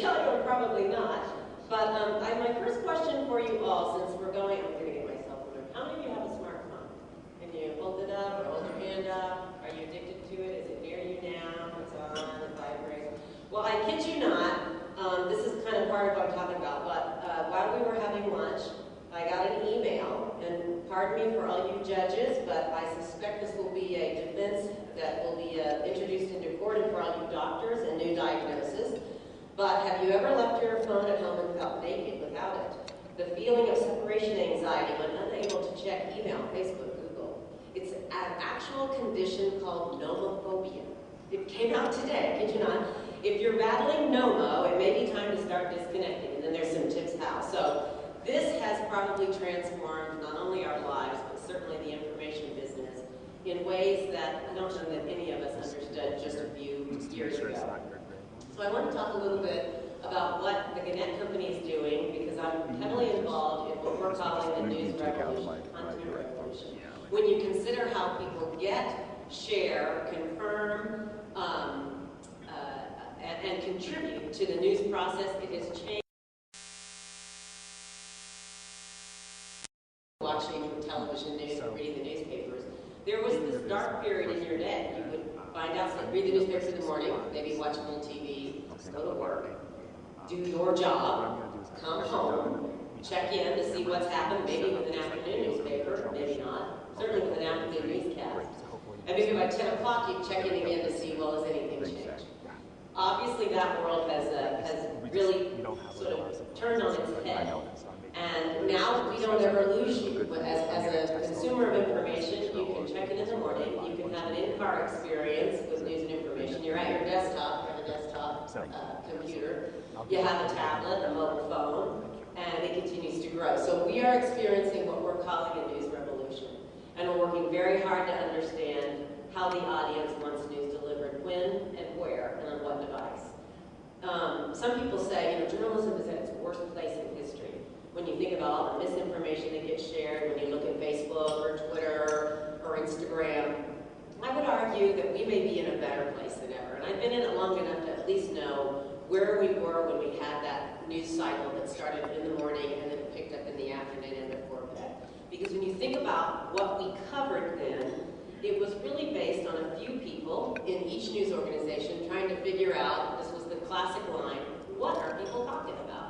tell you I'm probably not. But my first question for you all, since we're going, I'm going to get myself in there. How many of you have a smartphone? Can you hold it up or hold your hand up? Are you addicted to it? Is it near you now? It's on, it vibrates. Well, I kid you not, this is kind of part of what I'm talking about, but while we were having lunch, I got an email, and pardon me for all you judges, but I suspect this will be a defense that will be introduced into court and for all you doctors and new diagnoses. But have you ever left your phone at home and felt naked without it? The feeling of separation anxiety when unable to check email, Facebook, Google. It's an actual condition called nomophobia. It came out today, kid you not. If you're battling NOMO, it may be time to start disconnecting, and then there's some tips how. So this has probably transformed not only our lives, but certainly the information business in ways that I don't know that any of us understood just a few years ago. So I want to talk a little bit about what the Gannett company is doing, because I'm heavily involved in what we're calling the news revolution, content revolution. When you consider how people get, share, confirm, and contribute to the news process, it has changed. Watching television news or reading the newspapers, there was this dark period in your day. You would find out, so read the newspapers in the morning, maybe watch a little TV, go to work, do your job, come home, check in to see what's happened, maybe with an afternoon newspaper, maybe not, certainly with an afternoon newscast. And maybe by 10 o'clock you check in again to see, well, has anything changed? Obviously that world has really sort of turned on its head. And now we don't ever lose you. But as a consumer of information, you can check in the morning, you can have an in-car experience with news and information. You're at your desktop, you have a desktop computer, you have a tablet, a mobile phone, and it continues to grow. So we are experiencing what we're calling a news revolution. And we're working very hard to understand how the audience wants news delivered, when and where, and on what device. Some people say, journalism is at its worst place in history. When you think about all the misinformation that gets shared, when you look at Facebook or Twitter or Instagram, I would argue that we may be in a better place than ever. And I've been in it long enough to at least know where we were when we had that news cycle that started in the morning and then it picked up in the afternoon and before bed. Because when you think about what we covered then, it was really based on a few people in each news organization trying to figure out, this was the classic line, what are people talking about?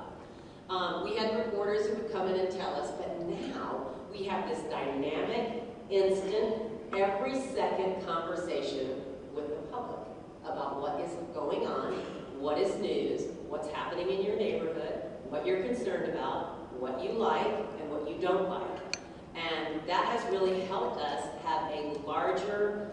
We had reporters who would come in and tell us, but now we have this dynamic, instant, every second conversation with the public about what is going on, what is news, what's happening in your neighborhood, what you're concerned about, what you like, and what you don't like. And that has really helped us have a larger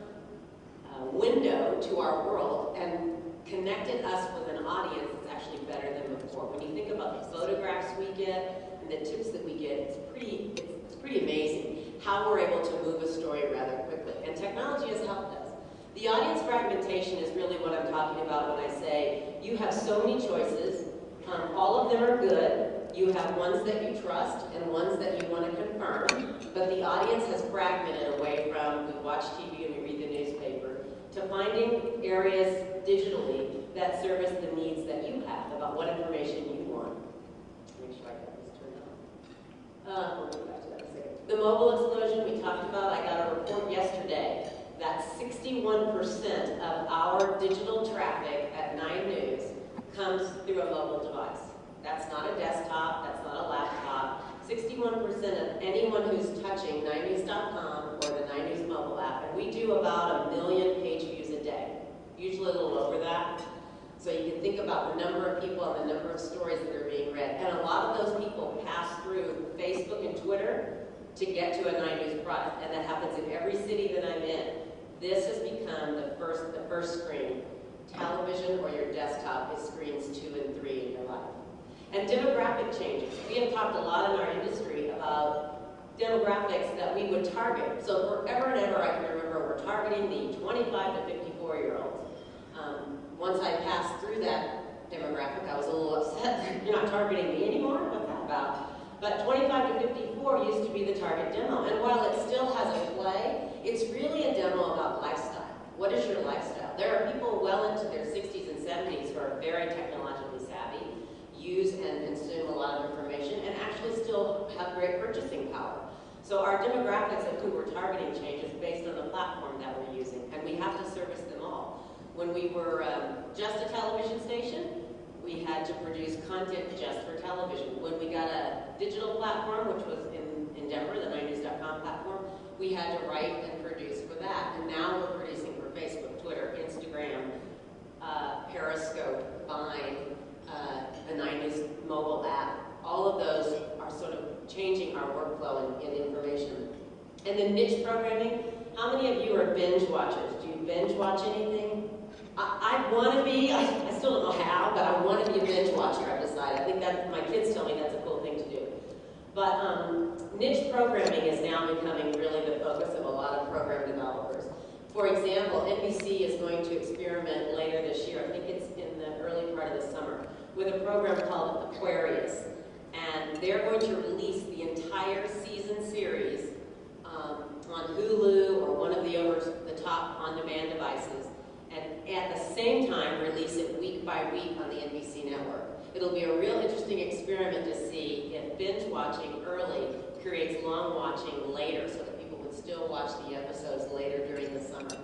window to our world and connected us with an audience that's actually better than before. When you think about the photographs we get and the tips that we get, it's pretty amazing how we're able to move a story rather quickly. And technology has helped us. The audience fragmentation is really what I'm talking about when I say you have so many choices. All of them are good. You have ones that you trust and ones that you want to confirm, but the audience has fragmented away from we watch TV and we read the newspaper to finding areas digitally that service the needs that you have about what information you want. Make sure I got this turned on. We'll get back to that in a second. The mobile explosion we talked about, I got a report yesterday that 61% of our digital traffic at 9 News comes through a mobile device. That's not a desktop, that's not a laptop. 61% of anyone who's touching 9news.com or the 9 News mobile app, and we do about 1 million page views a day, usually a little over that. So you can think about the number of people and the number of stories that are being read. And a lot of those people pass through Facebook and Twitter to get to a 9 News product, and that happens in every city that I'm in. This has become the first screen. Television or your desktop is screens 2 and 3 in your life. And demographic changes. We have talked a lot in our industry about demographics that we would target. So forever and ever, I can remember we're targeting the 25 to 54-year-olds. Once I passed through that demographic, I was a little upset. You're not targeting me anymore? What's that about? But 25 to 54 used to be the target demo. And while it still has a play, it's really a demo about lifestyle. What is your lifestyle? There are people well into their 60s and 70s who are very technologically savvy. use and consume a lot of information and actually still have great purchasing power. So our demographics of who we're targeting changes based on the platform that we're using, and we have to service them all. When we were just a television station, we had to produce content just for television. When we got a digital platform, which was in Denver, the 9news.com platform, we had to write and produce for that. And now we're producing for Facebook, Twitter, Instagram, Periscope, Vine, the 9news mobile app. All of those are sort of changing our workflow in information. And then niche programming. How many of you are binge watchers? Do you binge watch anything? I want to be. I still don't know how, but I want to be a binge watcher, I've decided. I think that my kids tell me that's a cool thing to do. But niche programming is now becoming really the focus of a lot of program developers. For example, NBC is going to experiment later this year, I think it's in the early part of the summer, with a program called Aquarius. And they're going to release the entire season series on Hulu or one of the over-the-top on-demand devices, and at the same time release it week by week on the NBC network. It'll be a real interesting experiment to see if binge watching early creates long watching later, so that people would still watch the episodes later during the summer.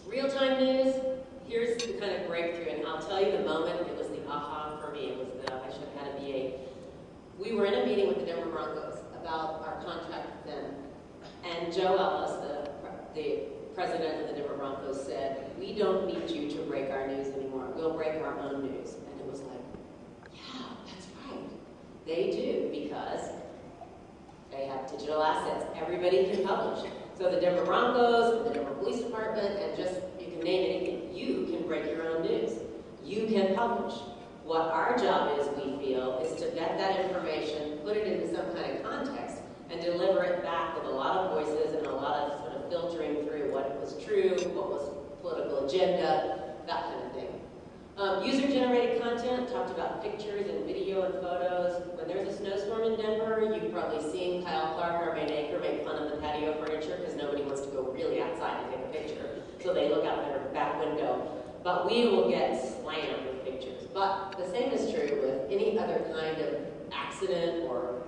Real-time news, here's the kind of breakthrough, and I'll tell you the moment it was the aha for me. It was the I should have had a BA. We were in a meeting with the Denver Broncos about our contract with them, and Joe Ellis, the president of the Denver Broncos, said, "We don't need you to break our news anymore. We'll break our own news." And it was like, yeah, that's right. They do, because they have digital assets. Everybody can publish. So the Denver Broncos, the Denver Police Department, and just, you can name anything, you can break your own news. You can publish. What our job is, we feel, is to vet that information, put it into some kind of context, and deliver it back with a lot of voices and a lot of sort of filtering through what was true, what was political agenda, that kind of thing. User-generated content, talked about pictures and video and photos. When there's a snowstorm in Denver, you've probably seen Kyle Clark, our main anchor, make fun of the patio furniture because nobody wants to go really outside to take a picture. So they look out their back window. But we will get slammed with pictures. But the same is true with any other kind of accident or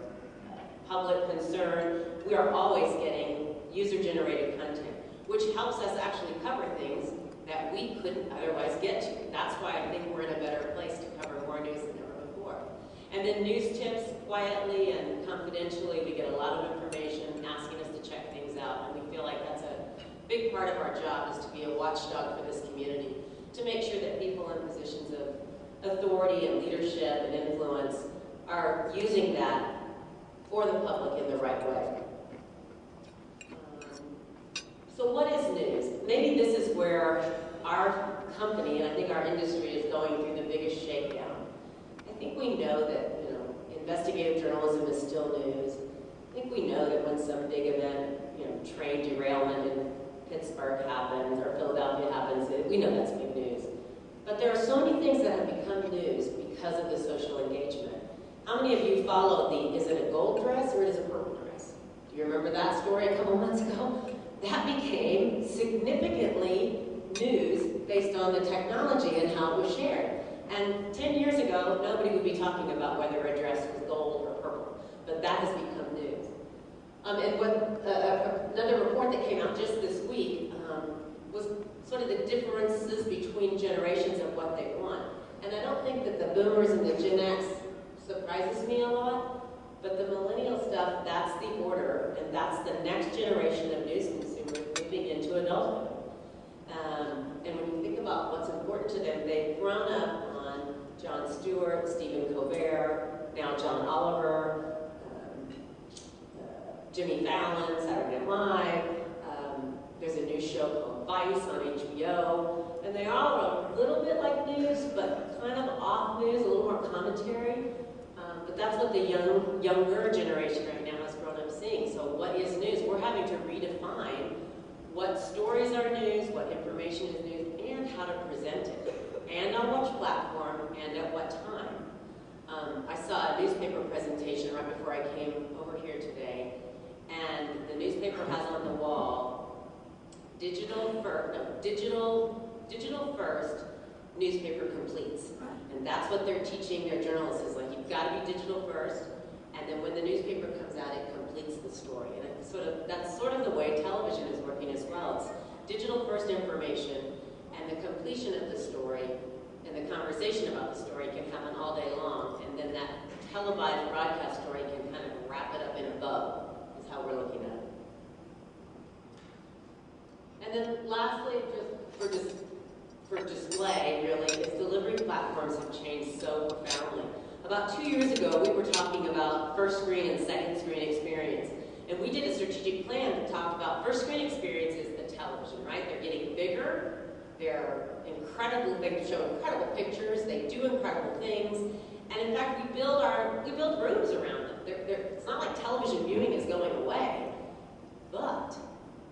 public concern. We are always getting user-generated content, which helps us actually cover things that we couldn't otherwise get to. That's why I think we're in a better place to cover more news than ever before. And then news tips, quietly and confidentially, we get a lot of information asking us to check things out, and we feel like that's a big part of our job, is to be a watchdog for this community, to make sure that people in positions of authority and leadership and influence are using that for the public in the right way. So what is news? Maybe this is where our company, and I think our industry, is going through the biggest shakedown. I think we know that, investigative journalism is still news. I think we know that when some big event, train derailment in Pittsburgh happens or Philadelphia happens, we know that's big news. But there are so many things that have become news because of the social engagement. How many of you followed is it a gold dress or is it a purple dress? Do you remember that story a couple months ago? That became significantly news based on the technology and how it was shared. And 10 years ago, nobody would be talking about whether a dress was gold or purple, but that has become news. And what another report that came out just this week was sort of the differences between generations of what they want. And I don't think that the boomers and the Gen X surprises me a lot, but the millennial stuff, that's the order, and that's the next generation of news consumers moving into adulthood. And when you think about what's important to them, they've grown up on Jon Stewart, Stephen Colbert, now John Oliver, Jimmy Fallon, Saturday Night Live. There's a new show called Vice on HBO, and they all are a little bit like news, but kind of off news, a little more commentary. But that's what the younger generation right now has grown up seeing. So what is news? We're having to redefine what stories are news, what information is news, and how to present it, and on which platform, and at what time. I saw a newspaper presentation right before I came over here today, and the newspaper has on the wall, digital first, newspaper completes. And that's what they're teaching their journalists is like, you've got to be digital first, and then when the newspaper comes out, it completes the story. And that's sort of the way television is working as well. It's digital first information, and the completion of the story and the conversation about the story can happen all day long, and then that televised broadcast story can kind of wrap it up in a bow, is how we're looking at it. And then lastly, just for display, really, is delivery platforms have changed so profoundly. About 2 years ago, we were talking about first screen and second screen experience. And we did a strategic plan that talked about first screen experience is the television, right? They're getting bigger, they're incredible, they show incredible pictures, they do incredible things. And in fact, we build rooms around them. It's not like television viewing is going away, but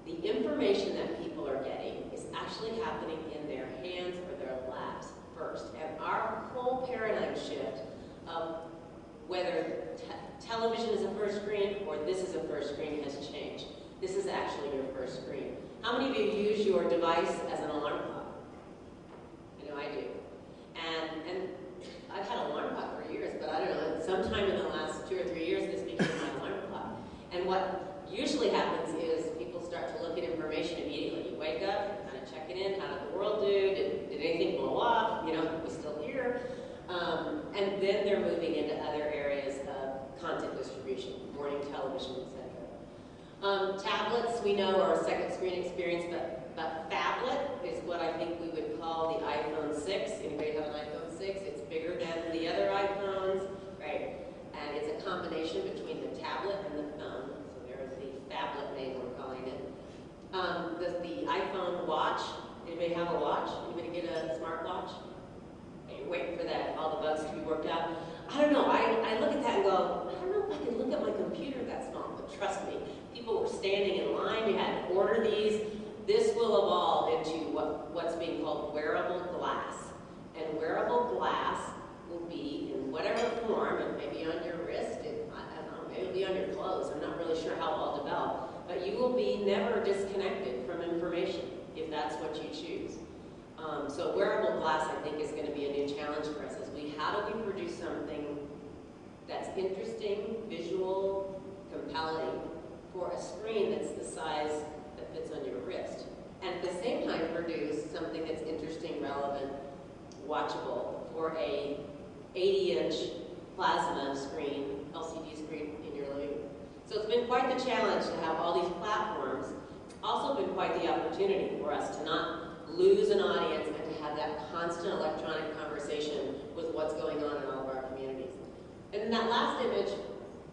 the information that people are getting is actually happening in their hands or their laps first. And our whole paradigm shift of whether television is a first screen or this is a first screen has changed. This is actually your first screen. How many of you use your device as an alarm clock? I know I do. And I've had an alarm clock for years, but I don't know, sometime in the last 2 or 3 years this became my alarm clock. And what usually happens is people start to look at information immediately. You wake up, you're kind of checking in, how did the world do? Did anything blow up? You know, are we still here? And then they're moving into other areas of content distribution, morning television, etc. Tablets, we know, are a second screen experience, but phablet is what I think we would call the iPhone 6. Anybody have an iPhone 6? It's bigger than the other iPhones, right? And it's a combination between the tablet and the phone. So there's the phablet name we're calling it. The iPhone watch. Anybody have a watch? Anybody get a smartwatch? You're waiting for that, all the bugs to be worked out. I don't know, I look at that and go, I don't know if I can look at my computer that small, but trust me, people were standing in line, you had to order these. This will evolve into what's being called wearable glass. And wearable glass will be in whatever form, it may be on your wrist, I don't know, maybe it'll be on your clothes, I'm not really sure how I'll develop, but you will be never disconnected from information if that's what you choose. So wearable glass, I think, is going to be a new challenge for us. How do we produce something that's interesting, visual, compelling, for a screen that's the size that fits on your wrist? And at the same time, produce something that's interesting, relevant, watchable for a 80-inch plasma screen, LCD screen in your living room. So it's been quite the challenge to have all these platforms. It's also been quite the opportunity for us to not lose an audience and to have that constant electronic conversation with what's going on in all of our communities. And in that last image,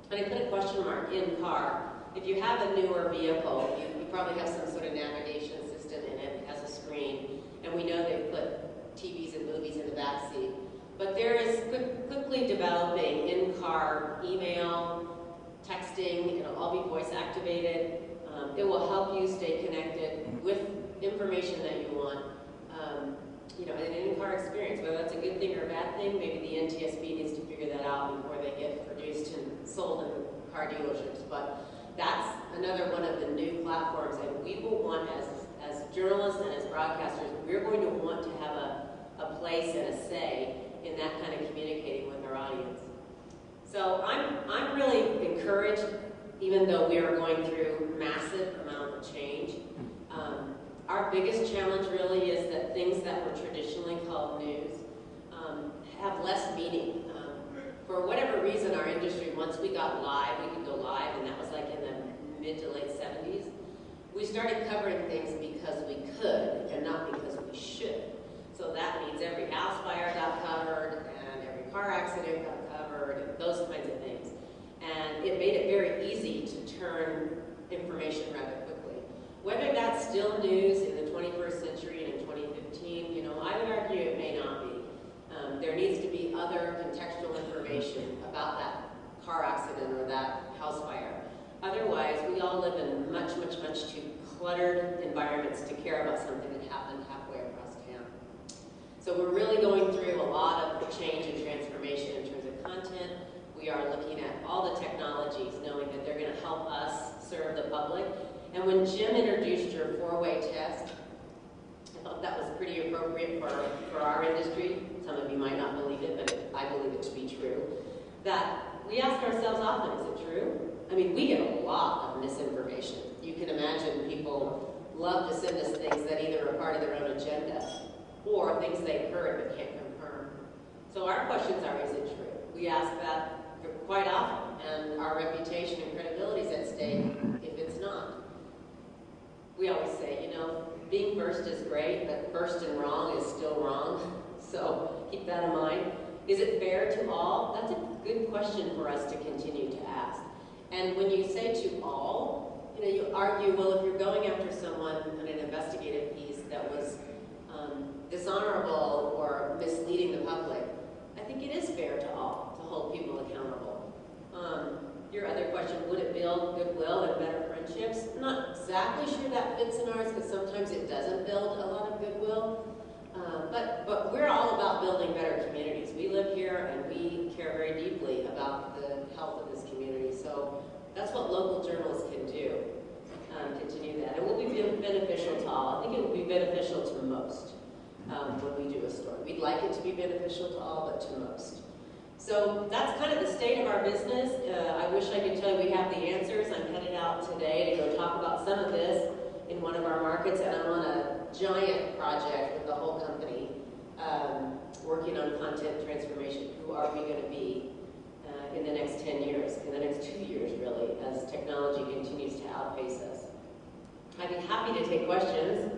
and I put a question mark, in car. If you have a newer vehicle, you probably have some sort of navigation system in it. It has a screen, and we know they put TVs and movies in the back seat. But there is quickly developing in-car email, texting. It'll all be voice activated. It will help you stay connected with information that you want, you know, an in-car experience, whether that's a good thing or a bad thing. Maybe the NTSB needs to figure that out before they get produced and sold in car dealerships. But that's another one of the new platforms, and we will want, as journalists and as broadcasters, we're going to want to have a place and a say in that kind of communicating with our audience. So I'm really encouraged, even though we are going through massive amount of change. Our biggest challenge really is that things that were traditionally called news have less meaning. For whatever reason, our industry, once we got live, we could go live, and that was like in the mid to late 70s, we started covering things because we could and not because we should. So that means every house fire got covered, and every car accident got covered, and those kinds of things. And it made it very easy to turn information rather quickly. Whether that's still news in the 21st century and in 2015, you know, I would argue it may not be. There needs to be other contextual information about that car accident or that house fire. Otherwise, we all live in much too cluttered environments to care about something that happened halfway across town. So we're really going through a lot of change and transformation in terms of content. We are looking at all the technologies, knowing that they're going to help us serve the public. And when Jim introduced your 4-way test, I thought, thought that was pretty appropriate for our industry. Some of you might not believe it, but I believe it to be true. That we ask ourselves often, is it true? I mean, we get a lot of misinformation. You can imagine people love to send us things that either are part of their own agenda or things they've heard but can't confirm. So our questions are, is it true? We ask that quite often, and our reputation and credibility is at stake if it's not. We always say, you know, being first is great, but first and wrong is still wrong. So keep that in mind. Is it fair to all? That's a good question for us to continue to ask. And when you say to all, you know, you argue, well, if you're going after someone in an investigative piece that was dishonorable or misleading the public, I think it is fair to all to hold people accountable. Your other question, would it build goodwill and better friendships? I'm not exactly sure that fits in ours, because sometimes it doesn't build a lot of goodwill. But we're all about building better communities. We live here and we care very deeply about the health of this community. So that's what local journalists can do, continue that. It will be beneficial to all. I think it will be beneficial to most when we do a story. We'd like it to be beneficial to all, but to most. So that's kind of the state of our business. I wish I could tell you we have the answers. I'm headed out today to go talk about some of this in one of our markets, and I'm on a giant project with the whole company, working on content transformation. Who are we going to be in the next 10 years, in the next 2 years, really, as technology continues to outpace us? I'd be happy to take questions.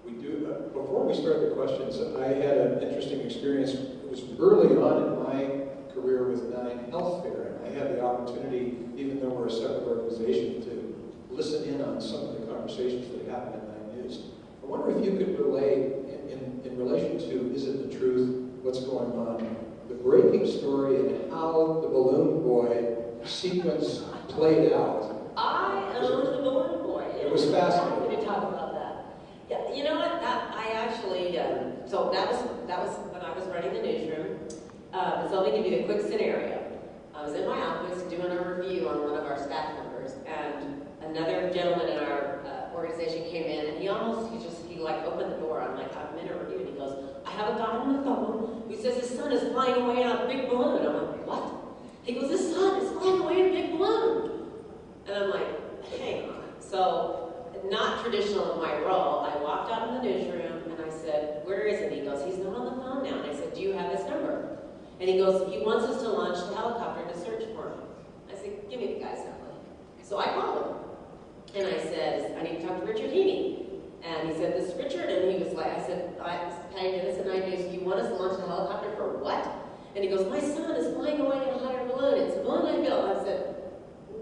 We do. Before we start the questions, I had an interesting experience. It was early on in my career with 9 Healthcare, and I had the opportunity, even though we're a separate organization, to listen in on some of the conversations that happened in 9 News. I wonder if you could relay, in relation to Is It the Truth, what's going on, the breaking story and how the Balloon Boy sequence played out. I owned the Balloon Boy. It was fascinating. I'm going to talk about that. Yeah, you know what? I actually, so that was when I was running the newsroom. So let me give you the quick scenario. I was in my office doing a review on one of our staff members, and another gentleman in our organization came in, and he like opened the door. I'm like, I'm in a review, and he goes, I have a guy on the phone who says his son is flying away on a big balloon. I'm like, what? He goes, his son is flying away in a big balloon. And I'm like, hang on. So, not traditional in my role, I walked out in the newsroom, and I said, where is it? He goes, he's not on the phone now. And I said, do you have his number? And he goes, he wants us to launch the helicopter to search for him. I said, give me the guy's number. So I called him. And I said, I need to talk to Richard Heaney. And he said, this is Richard. And he was like, I said, Patty Dennis and I knew, you want us to launch the helicopter for what? And he goes, my son is flying away in a hot air balloon. It's a balloon I built. I said,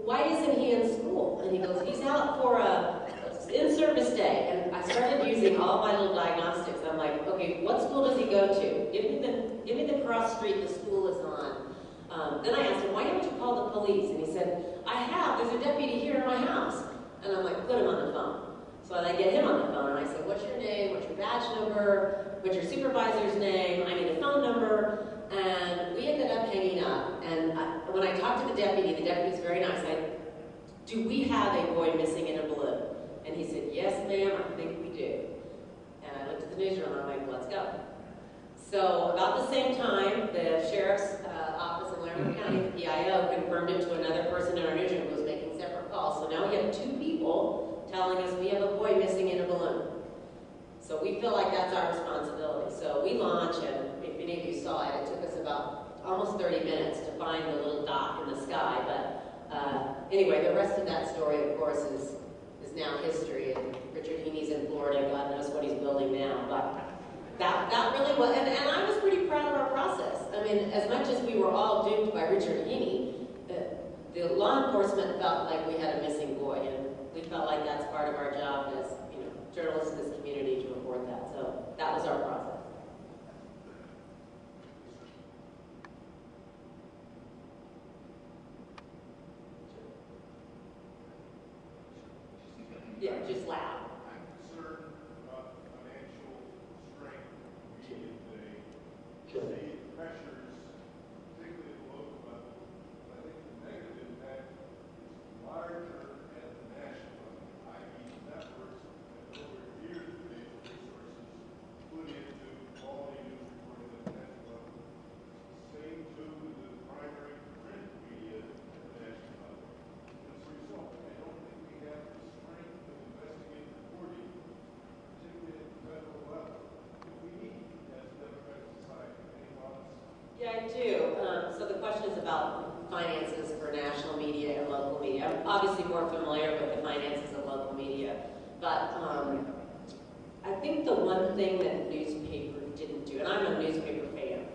why isn't he in school? And he goes, he's out for a in-service day. And I started using all my little diagnostics. I'm like, okay, what school does he go to? Give me the cross street the school is on. Then I asked him, why don't you call the police? And he said, there's a deputy here in my house. And I'm like, put him on the phone. So I get him on the phone, and I said, what's your name? What's your badge number? What's your supervisor's name? I need a phone number. And we ended up hanging up. And when I talked to the deputy was very nice. Do we have a boy missing in a balloon? And he said, yes, ma'am, I think we do. And I looked at the newsroom, and I'm like, let's go. So about the same time, the sheriff's office in Laramie County, the PIO, confirmed it to another person in our newsroom who was making separate calls. So now we have 2 people telling us we have a boy missing in a balloon. So we feel like that's our responsibility. So we launch, and if any of you saw it, it took us about almost 30 minutes to find the little dot in the sky. But anyway, the rest of that story, of course, is now history. And Richard Heaney's in Florida. God knows what he's building now. But that really was, and I was pretty proud of our process. I mean, as much as we were all duped by Richard Heaney, the law enforcement felt like we had a missing boy, and we felt like that's part of our job as journalists in this community to report that. So that was our process. Yeah, just loud. I'm concerned about the financial strength of the media today. The pressures, particularly at the local level, but I think the negative impact is larger at the national level, i.e. networks that over years obviously more familiar with the finances of local media, but I think the one thing that newspaper didn't do, and I'm a newspaper fan,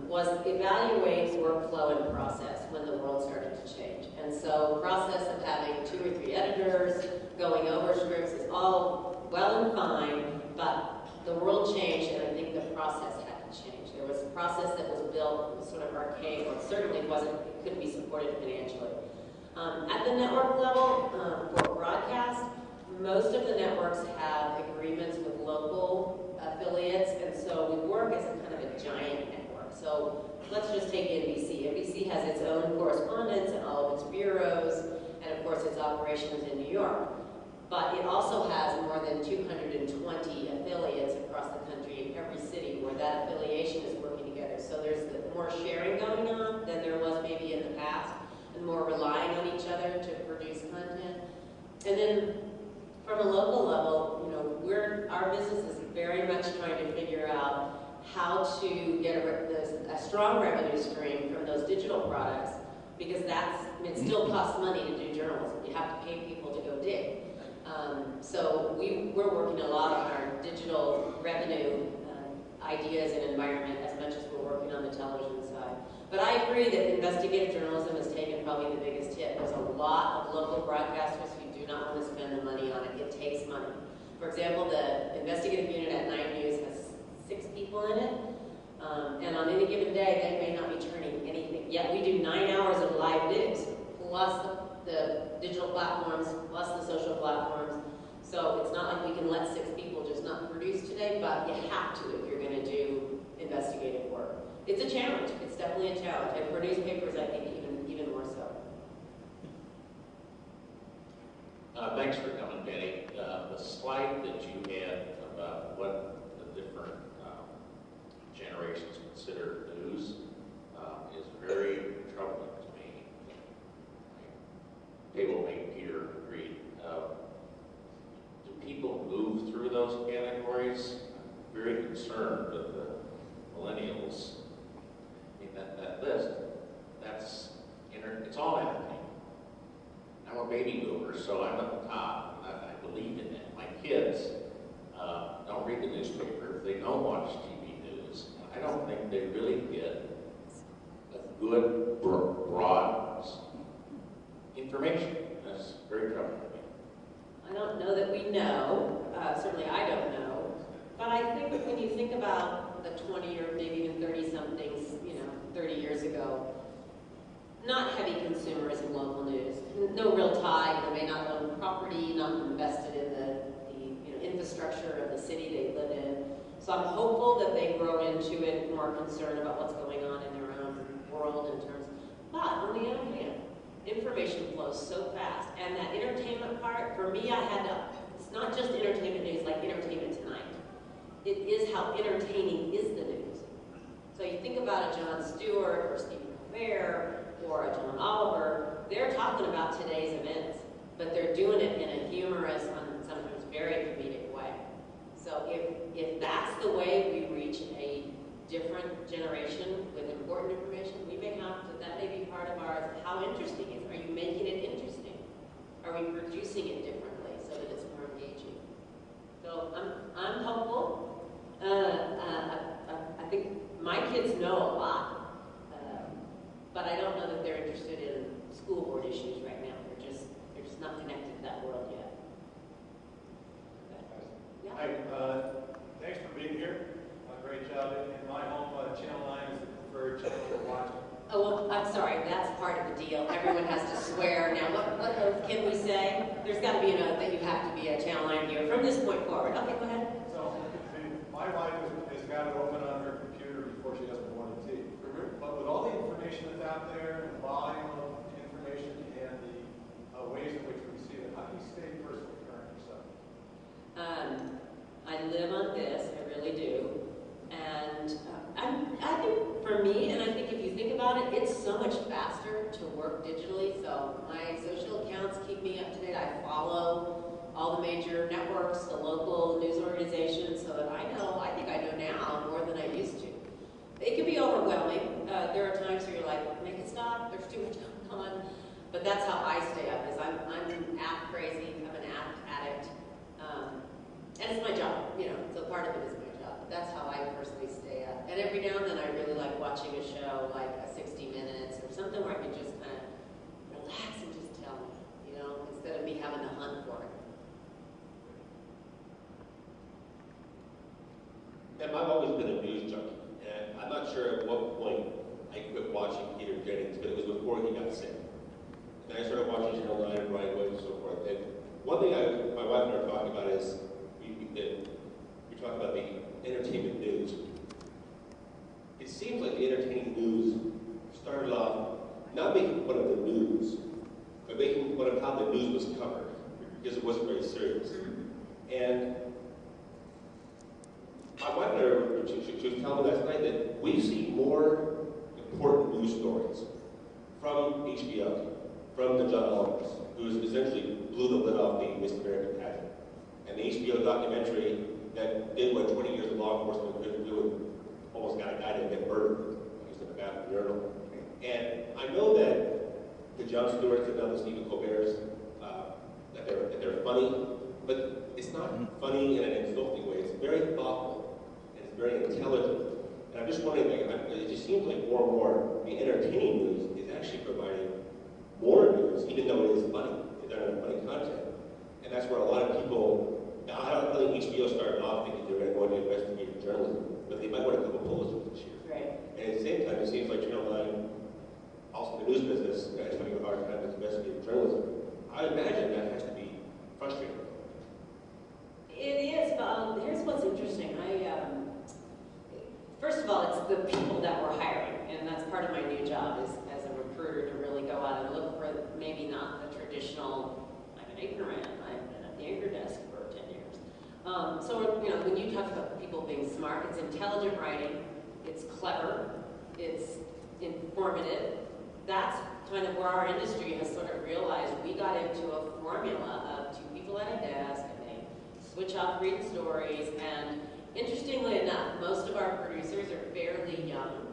was evaluate workflow and process when the world started to change. And so process of having 2 or 3 editors going over scripts is all well and fine, but the world changed, and I think the process had to change. There was a process that was built, was sort of archaic, or certainly it couldn't be supported financially. At the network level, for broadcast, most of the networks have agreements with local affiliates, and so we work as a kind of a giant network. So let's just take NBC. NBC has its own correspondents and all of its bureaus, and of course its operations in New York. But it also has more than 220 affiliates across the country in every city where that affiliation is working together. So there's more sharing going on than there was maybe in the past, and more relying on each other to produce content. And then from a local level, our business is very much trying to figure out how to get a strong revenue stream from those digital products, because it still costs money to do journalism. You have to pay people to go dig. So we're working a lot on our digital revenue ideas and environment as much as we're working on the television side. But I agree that investigative journalism has taken probably the biggest hit. There's a lot of local broadcasters who do not want to spend the money on it. It takes money. For example, the investigative unit at 9 News has 6 people in it, and on any given day, they may not be turning anything. Yet we do 9 hours of live news, plus the digital platforms, plus the social platforms. So it's not like we can let 6 people just not produce today, but you have to if you're going to do investigative work. It's a challenge. It's definitely a challenge, and for newspapers, I think even more so. Thanks for coming, Benny. The slide that you had about what the different generations consider news is very troubling to me. Table-mate Peter agreed. Do people move through those categories? I'm very concerned with the millennials. I mean, that list, it's all entertainment. I'm a baby boomer, so I'm at the top, and I believe in that. My kids don't read the newspaper. They don't watch TV news. I don't think they really get a good, broad information. That's very troubling to me. I don't know that we know. Certainly I don't know. But I think when you think about the 20 or maybe even 30-somethings, 30 years ago, not heavy consumers in local news, no real tie. They may not own property, not invested in the infrastructure of the city they live in. So I'm hopeful that they grow into it, more concerned about what's going on in their own world in terms. But on the other hand, information flows so fast, and that entertainment part, for me, it's not just entertainment news like Entertainment Tonight. It is how entertaining is the news. So you think about a Jon Stewart or Stephen Colbert or a John Oliver, they're talking about today's events, but they're doing it in a humorous and sometimes very comedic way. So if that's the way we reach a different generation with important information, we may have to, that may be part of ours. How interesting is it? Are you making it interesting? Are we producing it differently so that it's more engaging? So I'm hopeful. I think my kids know a lot, but I don't know that they're interested in school board issues right now. They're just not connected to that world yet. Okay. Yeah. Hi, thanks for being here. Great job. In my home, Channel 9 is the preferred channel to watch. Oh, well, I'm sorry. That's part of the deal. Everyone has to swear. Now, what oath can we say? There's got to be an oath that you have to be a Channel 9 viewer from this point forward. Okay, go ahead. So, my wife has got it open on her computer before she has morning tea. But with all the information that's out there, and the volume of information, and the ways in which we see it, how do you stay personally current yourself? I live on this. I really do. And I think for me, and I think if you think about it, it's so much faster to work digitally. So my social accounts keep me up to date. I follow all the major networks, the local news organizations, so that I think I know now more than I used to. It can be overwhelming. There are times where you're like, make it stop, there's too much going on. But that's how I stay And it's my job, you know, so part of it is my job. But that's how I personally stay up. And every now and then I really like watching a show like a 60 Minutes or something where I can just kind of relax and just tell me, you know, instead of me having to hunt for it. And I've always been a news junkie, and I'm not sure at what point I quit watching Peter Jennings, but it was before he got sick. And I started watching Channel 9 and Brian Williams and so forth. And one thing my wife and I are talking about is we talk about the entertainment news. It seems like the entertainment news started off not making fun of the news, but making fun of how the news was covered, because it wasn't very serious. And my wife and I, she was telling me last night that we see more important news stories from HBO, from the John Olivers, who essentially blew the lid off the Miss America pageant. And the HBO documentary that did what 20 years of law enforcement couldn't do and almost got a guy to get murdered. He was in the bathroom urinal. And I know that the Jon Stewarts and now the Stephen Colbert's, that they're funny, but it's not funny in an insulting way. It's very thoughtful and it's very intelligent. And I'm just wondering, it just seems like more and more the entertaining news is actually providing more news, even though it is funny. It's done in funny content. And that's where a lot of people, I don't think HBO started off thinking they're going to go into investigative journalism, but they might want a couple Pulitzers this year. Right. And at the same time, it seems like Channel 9, also the news business, is having a hard time with investigative journalism. I imagine that has to be frustrating. It is, but here's what's interesting. First of all, it's the people that we're hiring, and that's part of my new job is as a recruiter to really go out and look for maybe not the traditional, I'm an anchorman, I've been at the anchor desk for 10 years. So, you know, when you talk about people being smart, it's intelligent writing, it's clever, it's informative. That's kind of where our industry has sort of realized we got into a formula of two people at a desk, and they switch off reading stories, and interestingly enough, most of our producers are fairly young,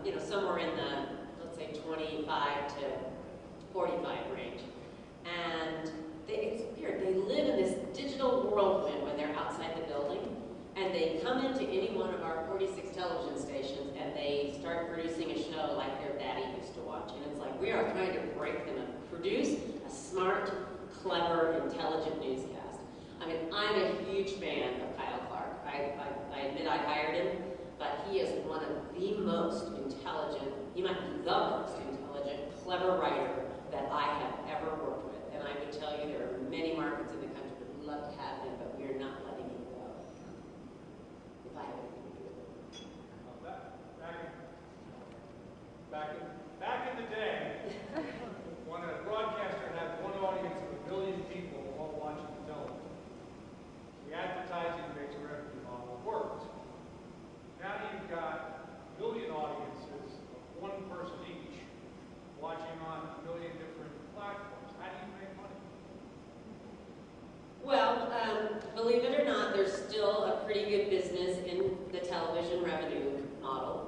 you know, somewhere in the, let's say, 25 to 45 range. And it's weird, they live in this digital whirlwind when they're outside the building, and they come into any one of our 46 television stations and they start producing a show like their daddy used to watch. And it's like, we are trying to break them and produce a smart, clever, intelligent newscast. I mean, I'm a huge fan of Kyle Clark. I admit I hired him, but he is one of the most intelligent, he might be the most intelligent, clever writer that I have ever worked with. And I would tell you there are many markets in the country that would love to have him, but we are not letting him go. If I have anything to do with it. Back in the day, when a broadcaster had one audience of 1 billion people all watching television, the advertising-based revenue model worked. Now you've got 1 billion audiences of one person each watching on 1 million different platforms. How do you make money? Well, believe it or not, there's still a pretty good business in the television revenue model.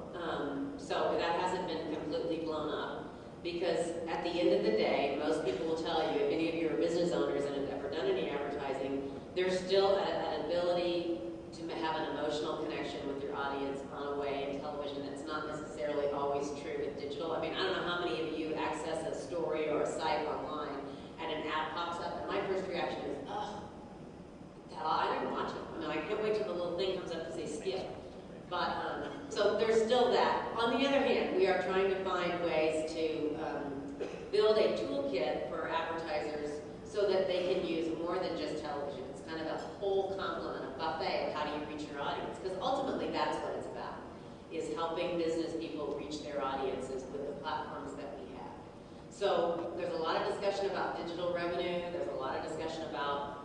So that hasn't been completely blown up, because at the end of the day, most people will tell you, if any of you are business owners and have ever done any advertising, there's still an ability to have an emotional connection with your audience on a way in television that's not necessarily always true with digital. I mean, I don't know how many of you access a story or a site online and an ad pops up, and my first reaction is, ugh, I didn't watch it. I mean, I can't wait till the little thing comes up to say skip. But, so there's still that. On the other hand, we are trying to find ways to build a toolkit for advertisers so that they can use more than just television. It's kind of a whole complement, a buffet of how do you reach your audience. Because ultimately that's what it's about, is helping business people reach their audiences with the platforms that we have. So there's a lot of discussion about digital revenue, there's a lot of discussion about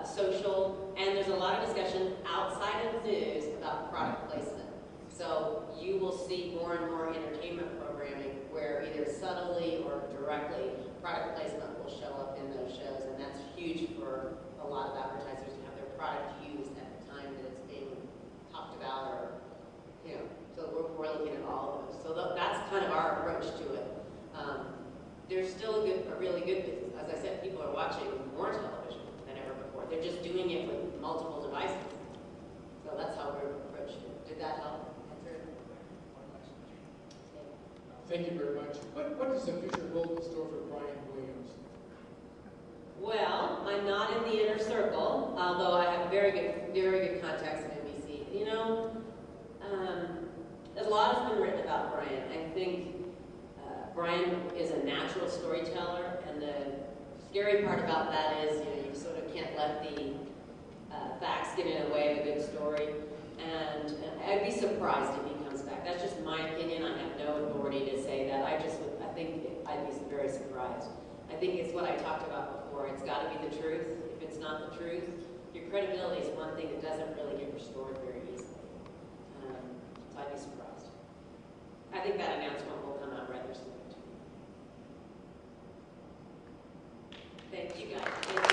social, and there's a lot of discussion outside of the news about product placement. So you will see more and more entertainment programming where either subtly or directly product placement will show up in those shows, and that's huge for a lot of advertisers to have their product used at the time that it's being talked about, or, you know, so we're looking at all of those. So that's kind of our approach to it. There's still a really good business. As I said, people are watching more television than ever before. They're just doing it with multiple devices. So that's how we approached it. Did that help? Thank you very much. What does the future hold in store for Brian Williams? Well, I'm not in the inner circle, although I have very good contacts at NBC. You know, a lot has been written about Brian. I think Brian is a natural storyteller, and the scary part about that is, you know, you sort of can't let the facts get in the way of a good story. And I'd be surprised if he comes back. That's just my opinion. I have no authority to say that. I think I'd be very surprised. I think it's what I talked about before. It's got to be the truth. If it's not the truth, your credibility is one thing that doesn't really get restored very easily. So I'd be surprised. I think that announcement will come out rather soon. Thank you guys.